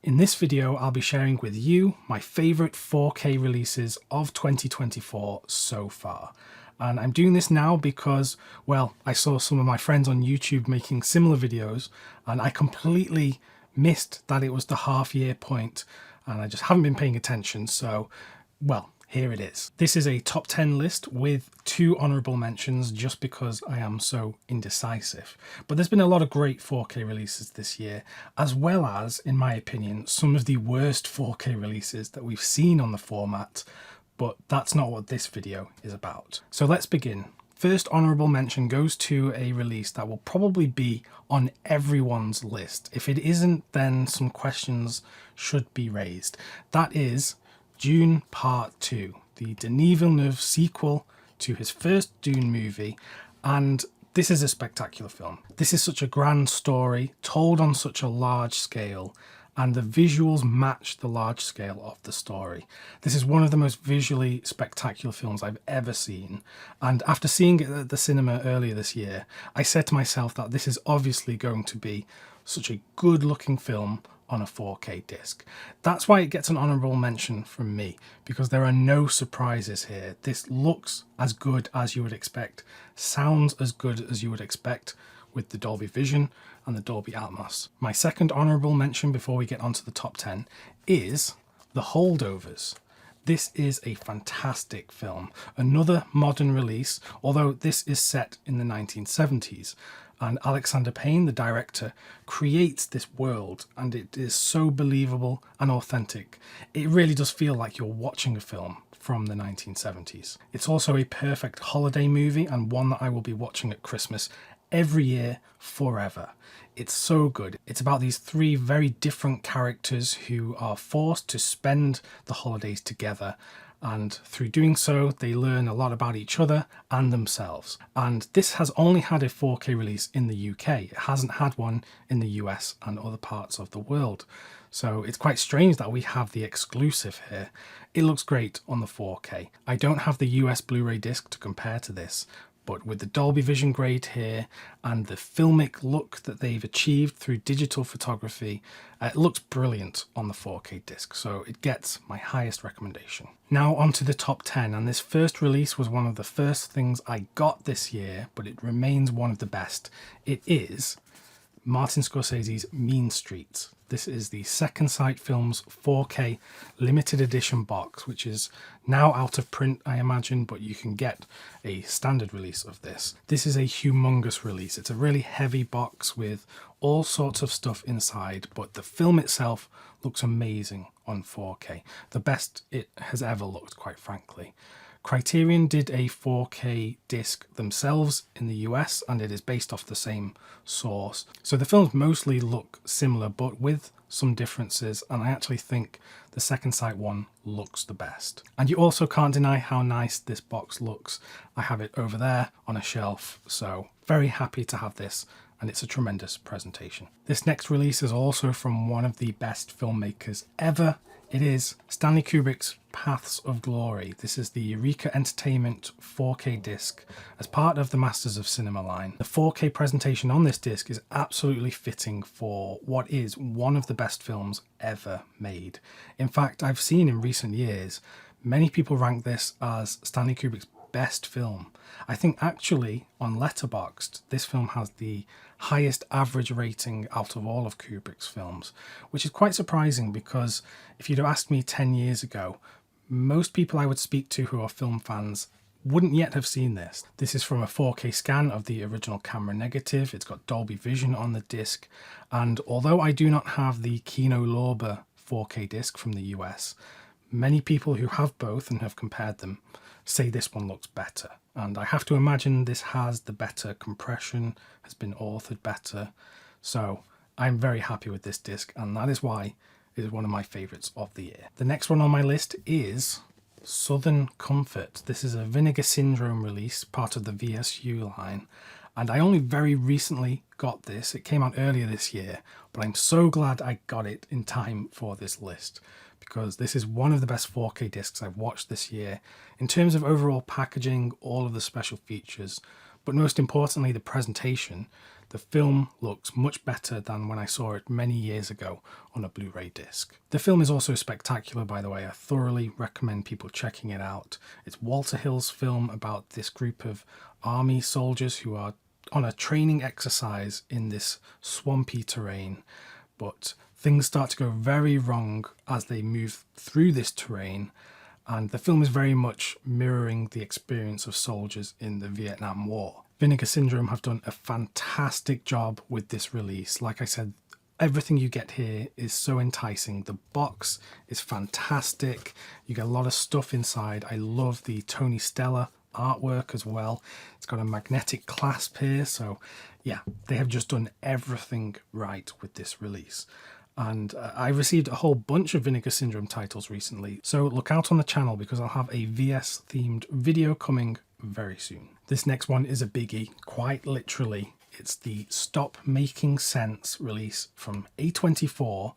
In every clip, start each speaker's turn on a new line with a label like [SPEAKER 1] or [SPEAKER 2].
[SPEAKER 1] In this video, I'll be sharing with you my favourite 4K releases of 2024 so far. And I'm doing this now because, well, I saw some of my friends on YouTube making similar videos and I completely missed that it was the half year point and I just haven't been paying attention. So, well, here it is. This is a top 10 list with 2 honourable mentions just because I am so indecisive. But there's been a lot of great 4K releases this year, as well as, in my opinion, some of the worst 4K releases that we've seen on the format, but that's not what this video is about. So let's begin. First honourable mention goes to a release that will probably be on everyone's list. If it isn't, then some questions should be raised. That is Dune Part 2, the Denis Villeneuve sequel to his first Dune movie, and this is a spectacular film. This is such a grand story, told on such a large scale, and the visuals match the large scale of the story. This is one of the most visually spectacular films I've ever seen, and after seeing it at the cinema earlier this year, I said to myself that this is obviously going to be such a good looking film on a 4K disc. That's why it gets an honourable mention from me, because there are no surprises here. This looks as good as you would expect, sounds as good as you would expect with the Dolby Vision and the Dolby Atmos. My second honourable mention before we get onto the top 10 is The Holdovers. This is a fantastic film, another modern release, although this is set in the 1970s. And Alexander Payne, the director, creates this world and it is so believable and authentic. It really does feel like you're watching a film from the 1970s. It's also a perfect holiday movie and one that I will be watching at Christmas every year forever. It's so good. It's about these 3 very different characters who are forced to spend the holidays together, and through doing so they learn a lot about each other and themselves. And this has only had a 4K release in the UK. It hasn't had one in the US and other parts of the world. So it's quite strange that we have the exclusive here. It looks great on the 4K. I don't have the US Blu-ray disc to compare to this, but with the Dolby Vision grade here and the filmic look that they've achieved through digital photography, it looks brilliant on the 4K disc, so it gets my highest recommendation. Now onto the top 10, and this first release was one of the first things I got this year, but it remains one of the best. It is Martin Scorsese's Mean Streets. This is the Second Sight Films 4K limited edition box, which is now out of print, I imagine, but you can get a standard release of this. This is a humongous release. It's a really heavy box with all sorts of stuff inside, but the film itself looks amazing on 4K. The best it has ever looked, quite frankly. Criterion did a 4K disc themselves in the US, and it is based off the same source. So the films mostly look similar, but with some differences, and I actually think the Second Sight one looks the best. And you also can't deny how nice this box looks. I have it over there on a shelf, so very happy to have this, and it's a tremendous presentation. This next release is also from one of the best filmmakers ever. It is Stanley Kubrick's Paths of Glory. This is the Eureka Entertainment 4K disc as part of the Masters of Cinema line. The 4K presentation on this disc is absolutely fitting for what is one of the best films ever made. In fact, I've seen in recent years many people rank this as Stanley Kubrick's best film. I think actually on Letterboxd this film has the highest average rating out of all of Kubrick's films, which is quite surprising because if you'd have asked me 10 years ago, most people I would speak to who are film fans wouldn't yet have seen this. This is from a 4K scan of the original camera negative. It's got Dolby Vision on the disc, and although I do not have the Kino Lorber 4K disc from the US, many people who have both and have compared them say this one looks better. And I have to imagine this has the better compression, has been authored better. So I'm very happy with this disc, and that is why it is one of my favourites of the year. The next one on my list is Southern Comfort. This is a Vinegar Syndrome release, part of the VSU line. And I only very recently got this. It came out earlier this year, but I'm so glad I got it in time for this list, because this is one of the best 4K discs I've watched this year. In terms of overall packaging, all of the special features, but most importantly, the presentation. The film looks much better than when I saw it many years ago on a Blu-ray disc. The film is also spectacular, by the way. I thoroughly recommend people checking it out. It's Walter Hill's film about this group of army soldiers who are on a training exercise in this swampy terrain, but things start to go very wrong as they move through this terrain, and the film is very much mirroring the experience of soldiers in the Vietnam War. Vinegar Syndrome have done a fantastic job with this release. Like I said, everything you get here is so enticing. The box is fantastic. You get a lot of stuff inside. I love the Tony Stella artwork as well. It's got a magnetic clasp here, so yeah, they have just done everything right with this release. And I received a whole bunch of Vinegar Syndrome titles recently, so look out on the channel because I'll have a VS themed video coming very soon. This next one is a biggie, quite literally. It's the Stop Making Sense release from A24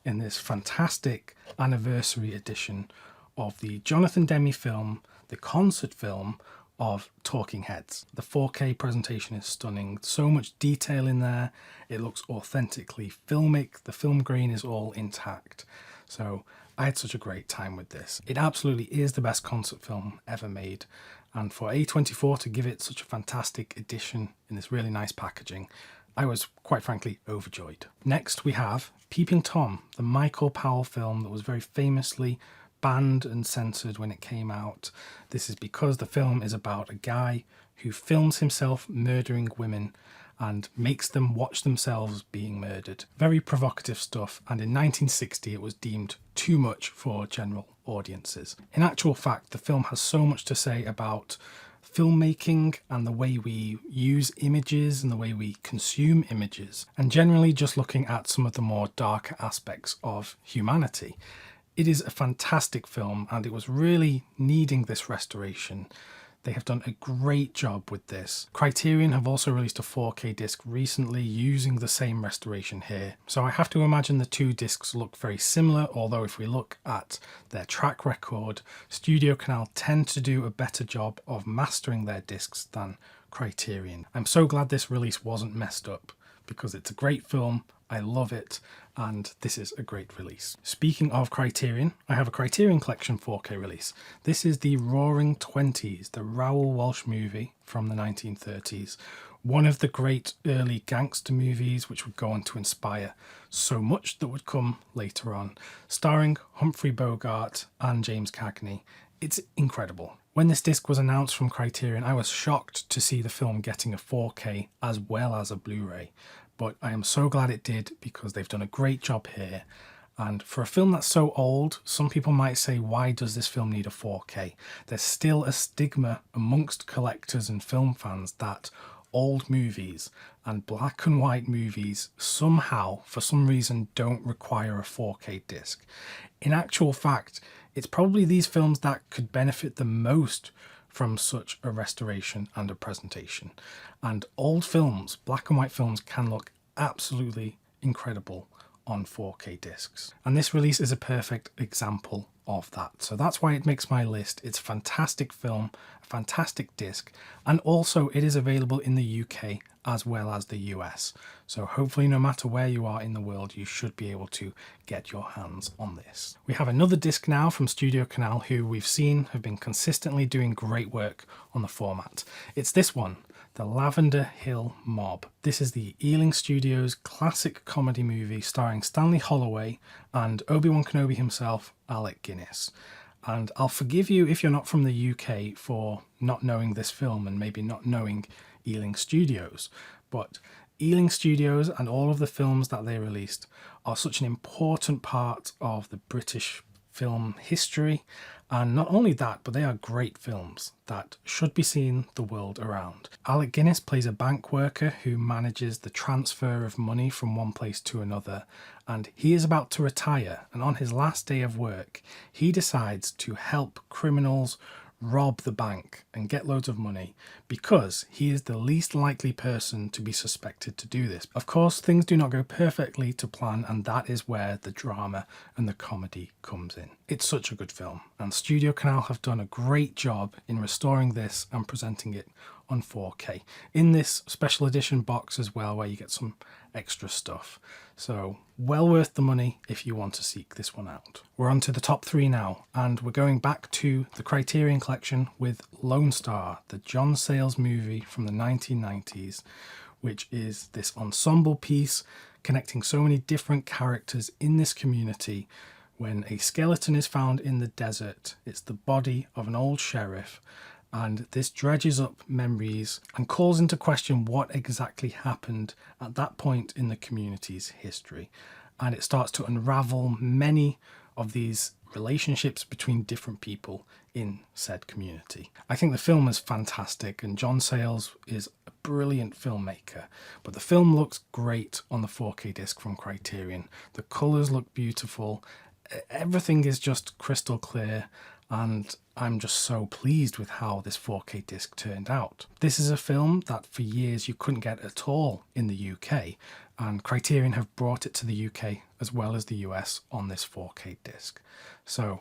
[SPEAKER 1] in this fantastic anniversary edition of the Jonathan Demme film, the concert film of Talking Heads. The 4K presentation is stunning. So much detail in there. It looks authentically filmic. The film grain is all intact. So I had such a great time with this. It absolutely is the best concert film ever made. And for A24 to give it such a fantastic edition in this really nice packaging, I was quite frankly overjoyed. Next we have Peeping Tom, the Michael Powell film that was very famously banned and censored when it came out. This is because the film is about a guy who films himself murdering women and makes them watch themselves being murdered. Very provocative stuff, and in 1960 it was deemed too much for general audiences. In actual fact, the film has so much to say about filmmaking and the way we use images and the way we consume images, and generally just looking at some of the more darker aspects of humanity. It is a fantastic film and it was really needing this restoration. They have done a great job with this. Criterion have also released a 4K disc recently using the same restoration here. So I have to imagine the two discs look very similar, although if we look at their track record, Studio Canal tend to do a better job of mastering their discs than Criterion. I'm so glad this release wasn't messed up because it's a great film. I love it, and this is a great release. Speaking of Criterion, I have a Criterion Collection 4K release. This is the Roaring Twenties, the Raoul Walsh movie from the 1930s. One of the great early gangster movies which would go on to inspire so much that would come later on. Starring Humphrey Bogart and James Cagney. It's incredible. When this disc was announced from Criterion, I was shocked to see the film getting a 4K as well as a Blu-ray. But I am so glad it did because they've done a great job here. And for a film that's so old, some people might say, why does this film need a 4K? There's still a stigma amongst collectors and film fans that old movies and black and white movies somehow, for some reason, don't require a 4K disc. In actual fact, it's probably these films that could benefit the most from such a restoration and a presentation. And old films, black and white films, can look absolutely incredible on 4K discs. And this release is a perfect example of that. So that's why it makes my list. It's a fantastic film, a fantastic disc, and also it is available in the UK as well as the US. So hopefully no matter where you are in the world, you should be able to get your hands on this. We have another disc now from Studio Canal, who we've seen have been consistently doing great work on the format. It's this one, the Lavender Hill Mob. This is the Ealing Studios classic comedy movie starring Stanley Holloway and Obi-Wan Kenobi himself, Alec Guinness. And I'll forgive you if you're not from the UK for not knowing this film and maybe not knowing Ealing Studios, but Ealing Studios and all of the films that they released are such an important part of the British film history. And not only that, but they are great films that should be seen the world around. Alec Guinness plays a bank worker who manages the transfer of money from one place to another, and he is about to retire, and on his last day of work he decides to help criminals rob the bank and get loads of money because he is the least likely person to be suspected to do this. Of course, things do not go perfectly to plan, and that is where the drama and the comedy comes in. It's such a good film, and Studio Canal have done a great job in restoring this and presenting it on 4K in this special edition box as well, where you get some extra stuff. So well worth the money if you want to seek this one out. We're on to the top 3 now, and we're going back to the Criterion Collection with Lone Star, the John Sayles movie from the 1990s, which is this ensemble piece connecting so many different characters in this community. When a skeleton is found in the desert, it's the body of an old sheriff, and this dredges up memories and calls into question what exactly happened at that point in the community's history. And it starts to unravel many of these relationships between different people in said community. I think the film is fantastic, and John Sayles is a brilliant filmmaker, but the film looks great on the 4K disc from Criterion. The colours look beautiful, everything is just crystal clear, and I'm just so pleased with how this 4K disc turned out. This is a film that for years you couldn't get at all in the UK, and Criterion have brought it to the UK as well as the US on this 4K disc. So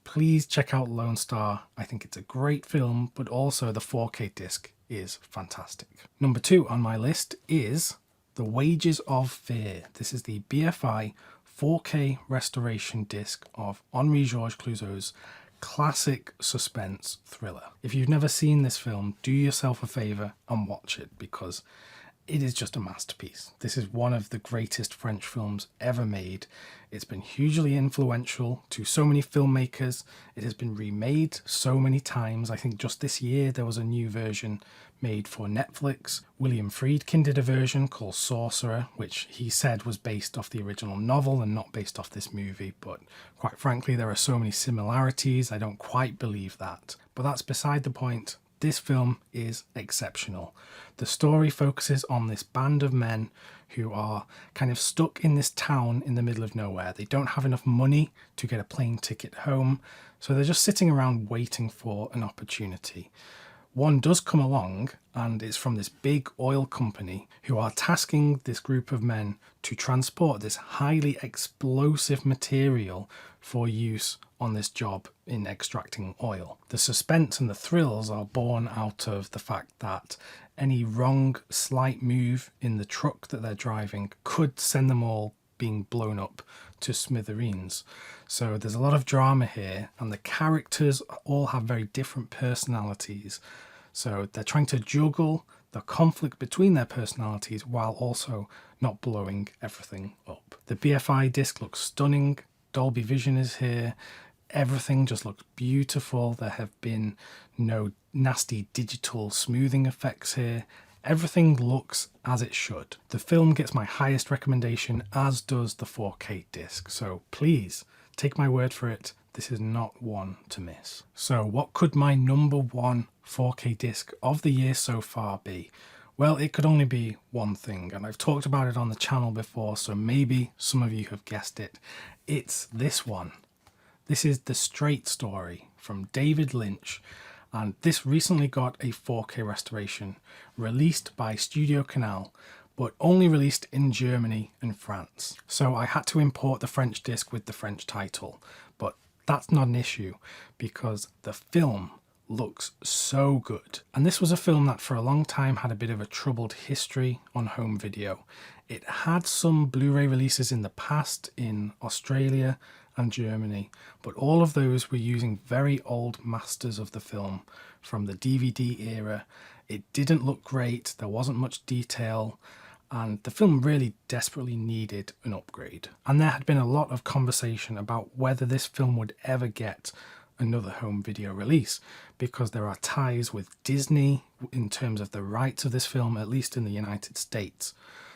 [SPEAKER 1] please check out Lone Star. I think it's a great film, but also the 4K disc is fantastic. Number 2 on my list is The Wages of Fear. This is the BFI 4K restoration disc of Henri Georges Clouzot's classic suspense thriller. If you've never seen this film, do yourself a favour and watch it, because it is just a masterpiece. This is one of the greatest French films ever made. It's been hugely influential to so many filmmakers. It has been remade so many times. I think just this year there was a new version made for Netflix. William Friedkin did a version called Sorcerer, which he said was based off the original novel and not based off this movie, but quite frankly there are so many similarities, I don't quite believe that. But that's beside the point. This film is exceptional. The story focuses on this band of men who are kind of stuck in this town in the middle of nowhere. They don't have enough money to get a plane ticket home, so they're just sitting around waiting for an opportunity. One does come along, and it's from this big oil company who are tasking this group of men to transport this highly explosive material for use on this job in extracting oil. The suspense and the thrills are born out of the fact that any wrong slight move in the truck that they're driving could send them all being blown up to smithereens. So there's a lot of drama here, and the characters all have very different personalities. So they're trying to juggle the conflict between their personalities while also not blowing everything up. The BFI disc looks stunning. Dolby Vision is here. Everything just looks beautiful. There have been no nasty digital smoothing effects here. Everything looks as it should. The film gets my highest recommendation, as does the 4K disc. So please take my word for it. This is not one to miss. So what could my number 1 4K disc of the year so far be? Well, it could only be one thing, and I've talked about it on the channel before, so maybe some of you have guessed it. It's this one. This is The Straight Story from David Lynch, and this recently got a 4K restoration released by Studio Canal, but only released in Germany and France. So I had to import the French disc with the French title, but that's not an issue because the film looks so good. And this was a film that for a long time had a bit of a troubled history on home video. It had some Blu-ray releases in the past in Australia and Germany, but all of those were using very old masters of the film from the DVD era. It didn't look great, there wasn't much detail, and the film really desperately needed an upgrade. And there had been a lot of conversation about whether this film would ever get another home video release, because there are ties with Disney in terms of the rights of this film, at least in the United States.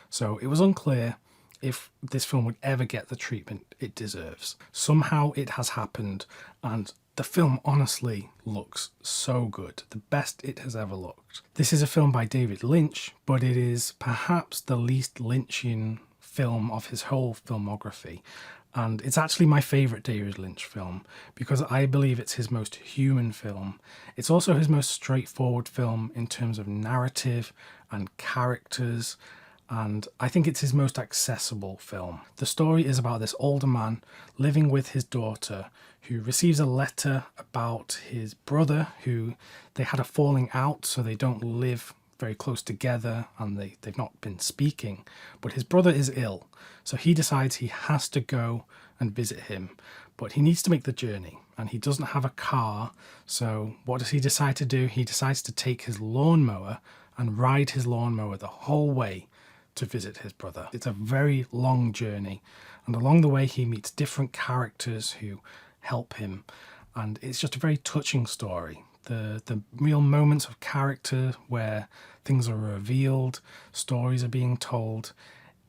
[SPEAKER 1] So it was unclear if this film would ever get the treatment it deserves. Somehow it has happened, and the film honestly looks so good, the best it has ever looked. This is a film by David Lynch, but it is perhaps the least Lynchian film of his whole filmography. And it's actually my favourite David Lynch film because I believe it's his most human film. It's also his most straightforward film in terms of narrative and characters, and I think it's his most accessible film. The story is about this older man living with his daughter who receives a letter about his brother who they had a falling out, so they don't live very close together and they've not been speaking. But his brother is ill, so he decides he has to go and visit him. But he needs to make the journey and he doesn't have a car, so what does he decide to do? He decides to take his lawnmower and ride his lawnmower the whole way to visit his brother. It's a very long journey, and along the way he meets different characters who help him, and it's just a very touching story. The real moments of character where things are revealed, stories are being told,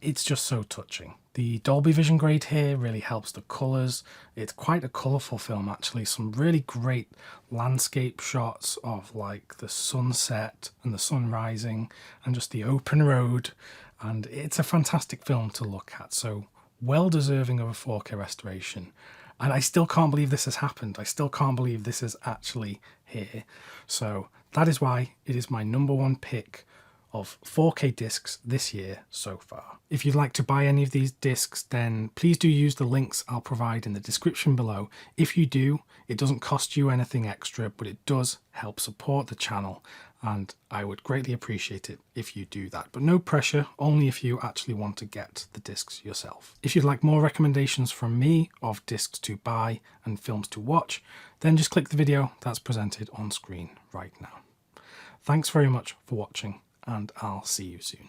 [SPEAKER 1] it's just so touching. The Dolby Vision grade here really helps the colours. It's quite a colourful film actually, some really great landscape shots of like the sunset and the sun rising and just the open road, and it's a fantastic film to look at, so well deserving of a 4K restoration. And I still can't believe this has happened. I still can't believe this is actually here. So that is why it is my #1 pick of 4K discs this year so far. If you'd like to buy any of these discs, then please do use the links I'll provide in the description below. If you do, it doesn't cost you anything extra, but it does help support the channel, and I would greatly appreciate it if you do that. But no pressure, only if you actually want to get the discs yourself. If you'd like more recommendations from me of discs to buy and films to watch, then just click the video that's presented on screen right now. Thanks very much for watching, and I'll see you soon.